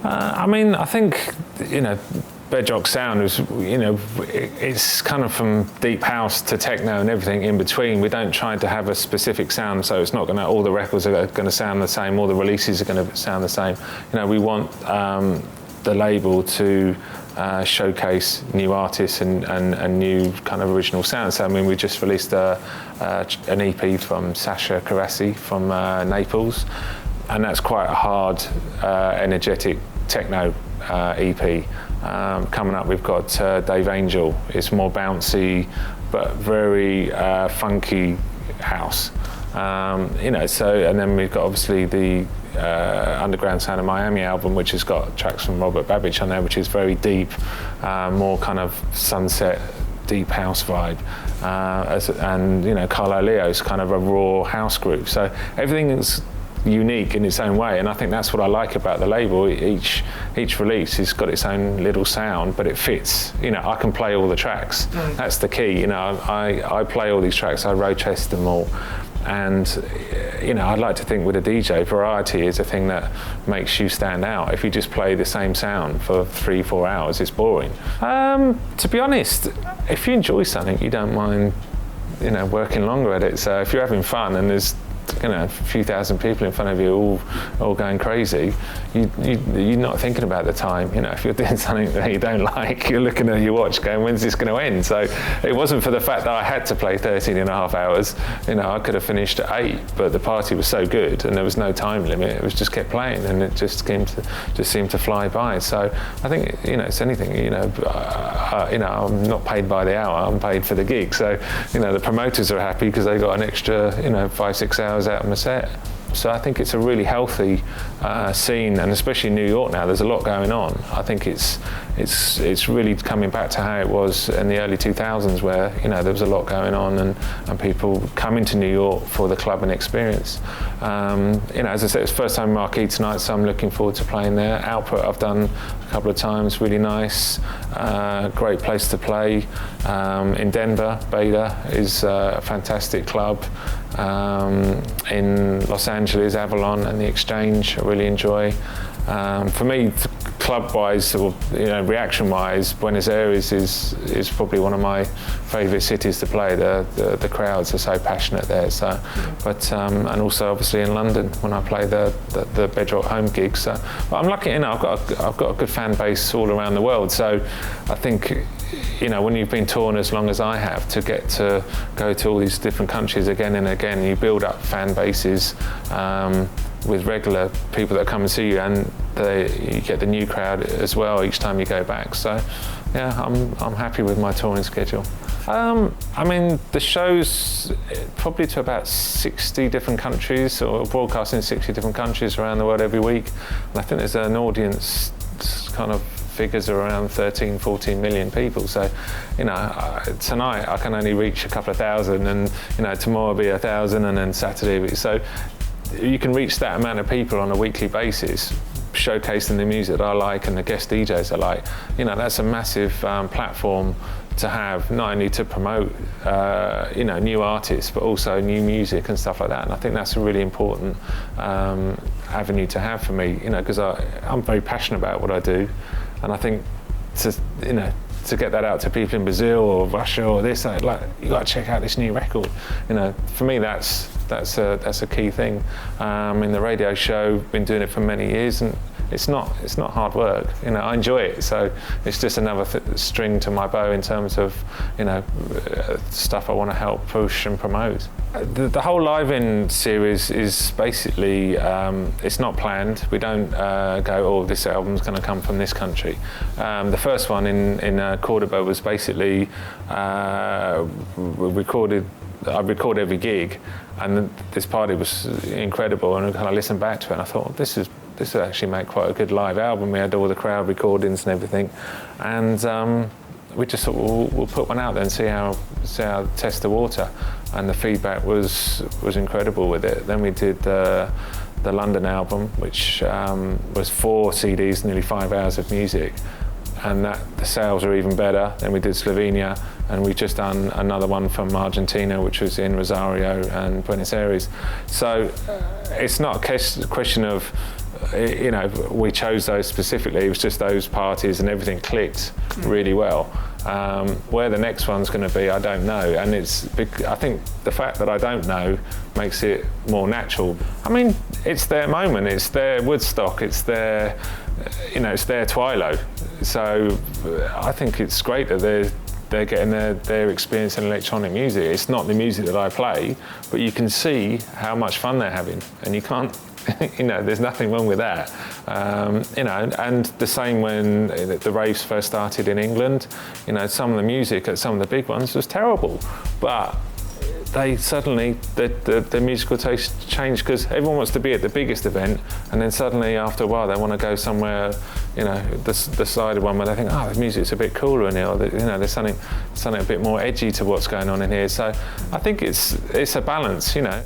I mean, I think, Bedrock sound is, it's kind of from deep house to techno and everything in between. We don't try to have a specific sound, so it's not going to, all the records are going to sound the same, all the releases are going to sound the same. We want the label to showcase new artists and new kind of original sounds. So, I mean, we just released an EP from Sasha Carassi from Naples, and that's quite a hard, energetic techno EP. Coming up, we've got Dave Angel. It's more bouncy, but very funky house. So, and then we've got obviously the Underground Sound of Miami album, which has got tracks from Robert Babbage on there, which is very deep, more kind of sunset, deep house vibe. And Carlo Leo's kind of a raw house groove. So everything is unique in its own way, and I think that's what I like about the label. Each release has got its own little sound, but it fits. I can play all the tracks. That's the key. I play all these tracks. I road test them all, and I'd like to think with a DJ, variety is a thing that makes you stand out. If you just play the same sound for 3-4 hours, it's boring. To be honest, if you enjoy something, you don't mind working longer at it. So if you're having fun and there's a few thousand people in front of you all going crazy, you're not thinking about the time. If you're doing something that you don't like, you're looking at your watch going, when's this going to end? So it wasn't for the fact that I had to play 13 and a half hours. I could have finished at 8, but the party was so good and there was no time limit. It was just kept playing, and it just seemed to fly by. So I think it's anything. I'm not paid by the hour. I'm paid for the gig. So the promoters are happy because they got an extra 5-6 hours out of my set. So I think it's a really healthy scene, and especially in New York now, there's a lot going on. I think it's really coming back to how it was in the early 2000s, where there was a lot going on, and people coming to New York for the clubbing experience. As I said, it's the first time Marquee tonight, so I'm looking forward to playing there. Output I've done a couple of times, really nice, great place to play. In Denver, Beta is a fantastic club. In Los Angeles, Avalon and the Exchange, I really enjoy. For me, club-wise or reaction-wise, Buenos Aires is probably one of my favourite cities to play. The crowds are so passionate there. So, and also obviously in London when I play the Bedrock home gigs. So, but I'm lucky, I've got a good fan base all around the world. So, I think when you've been touring as long as I have, to get to go to all these different countries again and again, you build up fan bases with regular people that come and see you, and you get the new crowd as well each time you go back. So, yeah, I'm happy with my touring schedule. I mean, the show's probably to about 60 different countries, or broadcasting in 60 different countries around the world every week. And I think there's an audience kind of figures are around 13-14 million people. So, tonight I can only reach a couple of thousand, and tomorrow will be 1,000, and then Saturday. So you can reach that amount of people on a weekly basis, showcasing the music that I like and the guest DJs I like. That's a massive platform to have, not only to promote new artists, but also new music and stuff like that. And I think that's a really important avenue to have for me, because I'm very passionate about what I do, and I think to get that out to people in Brazil or Russia or this, you got to check out this new record. For me, that's a key thing. In the radio show, been doing it for many years, and it's not hard work. I enjoy it, so it's just another string to my bow in terms of stuff I want to help push and promote. The whole Live-In series is basically, it's not planned. We don't go, this album's going to come from this country. The first one in Cordoba was basically, I record every gig, and this party was incredible, and I kind of listened back to it and I thought, this would actually make quite a good live album. We had all the crowd recordings and everything, and we just thought we'll put one out there and see how test the water, and the feedback was incredible with it. Then we did the London album, which was 4 CDs, nearly 5 hours of music, and that the sales are even better. Then we did Slovenia, and we've just done another one from Argentina, which was in Rosario and Buenos Aires. So it's not a question of, you know, we chose those specifically. It was just those parties and everything clicked really well. Where the next one's going to be, I don't know, and I think the fact that I don't know makes it more natural. I mean, it's their moment, it's their Woodstock, it's their, you know, it's their Twilo. So I think it's great that they're getting their experience in electronic music. It's not the music that I play, but you can see how much fun they're having, and you can't. You know, there's nothing wrong with that. You know, and the same when the raves first started in England. You know, some of the music at some of the big ones was terrible, but they suddenly the musical taste changed because everyone wants to be at the biggest event, and then suddenly after a while they want to go somewhere, you know, the side of one where they think, oh, the music's a bit cooler in here, or you know, there's something a bit more edgy to what's going on in here. So I think it's a balance, you know.